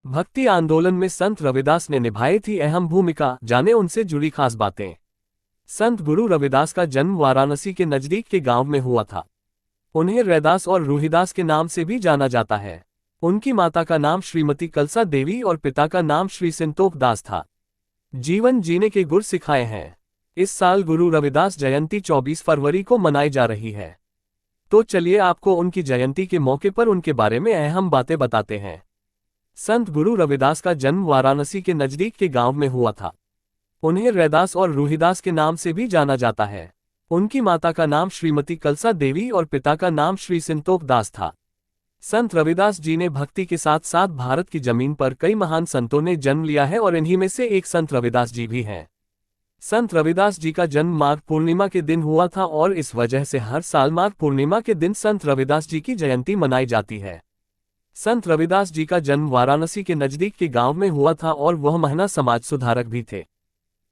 भक्ति आंदोलन में संत रविदास ने निभाई थी अहम भूमिका, जाने उनसे जुड़ी खास बातें। संत गुरु रविदास का जन्म वाराणसी के नजदीक के गांव में हुआ था। उन्हें रैदास और रूहिदास के नाम से भी जाना जाता है। उनकी माता का नाम श्रीमती कलसा देवी और पिता का नाम श्री संतोख दास था। जीवन जीने के गुर सिखाए हैं। इस साल गुरु रविदास जयंती 24 फरवरी को मनाई जा रही है। तो चलिए आपको उनकी जयंती के मौके पर उनके बारे में अहम बातें बताते हैं। संत गुरु रविदास का जन्म वाराणसी के नजदीक के गांव में हुआ था। उन्हें रैदास और रूहिदास के नाम से भी जाना जाता है। उनकी माता का नाम श्रीमती कलसा देवी और पिता का नाम श्री संतोख दास था। संत रविदास जी ने भक्ति के साथ साथ भारत की जमीन पर कई महान संतों ने जन्म लिया है और इन्हीं में से एक संत रविदास जी भी हैं। संत रविदास जी का जन्म माघ पूर्णिमा के दिन हुआ था और इस वजह से हर साल माघ पूर्णिमा के दिन संत रविदास जी की जयंती मनाई जाती है। संत रविदास जी का जन्म वाराणसी के नजदीक के गांव में हुआ था और वह महान समाज सुधारक भी थे।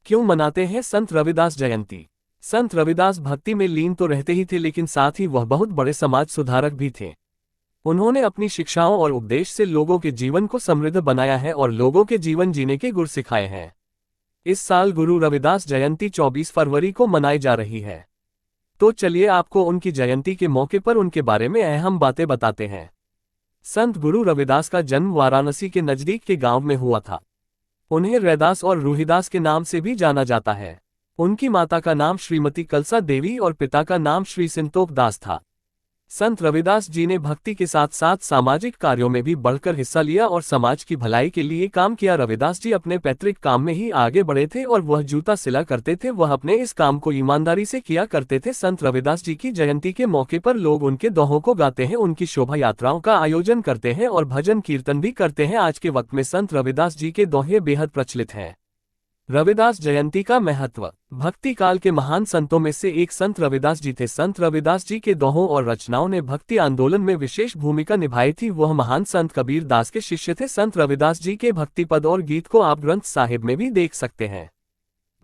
क्यों मनाते हैं संत रविदास जयंती? संत रविदास भक्ति में लीन तो रहते ही थे, लेकिन साथ ही वह बहुत बड़े समाज सुधारक भी थे। उन्होंने अपनी शिक्षाओं और उपदेश से लोगों के जीवन को समृद्ध बनाया है और लोगों के जीवन जीने के गुर सिखाए हैं। इस साल गुरु रविदास जयंती 24 फरवरी को मनाई जा रही है। तो चलिए आपको उनकी जयंती के मौके पर उनके बारे में अहम बातें बताते हैं। संत गुरु रविदास का जन्म वाराणसी के नजदीक के गांव में हुआ था। उन्हें रैदास और रूहिदास के नाम से भी जाना जाता है। उनकी माता का नाम श्रीमती कलसा देवी और पिता का नाम श्री संतोख दास था। संत रविदास जी ने भक्ति के साथ साथ सामाजिक कार्यों में भी बढ़कर हिस्सा लिया और समाज की भलाई के लिए काम किया। रविदास जी अपने पैतृक काम में ही आगे बढ़े थे और वह जूता सिला करते थे। वह अपने इस काम को ईमानदारी से किया करते थे। संत रविदास जी की जयंती के मौके पर लोग उनके दोहों को गाते हैं, उनकी शोभा यात्राओं का आयोजन करते हैं और भजन कीर्तन भी करते हैं। आज के वक्त में संत रविदास जी के दोहे बेहद प्रचलित हैं। रविदास जयंती का महत्व। भक्ति काल के महान संतों में से एक संत रविदास जी थे। संत रविदास जी के दोहों और रचनाओं ने भक्ति आंदोलन में विशेष भूमिका निभाई थी। वह महान संत कबीर दास के शिष्य थे। संत रविदास जी के भक्ति पद और गीत को आप ग्रंथ साहिब में भी देख सकते हैं।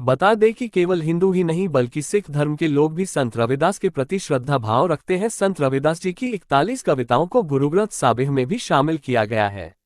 बता दें कि केवल हिंदू ही नहीं बल्कि सिख धर्म के लोग भी संत रविदास के प्रति श्रद्धा भाव रखते हैं। संत रविदास जी की 41 कविताओं को गुरु ग्रंथ साहिब में भी शामिल किया गया है।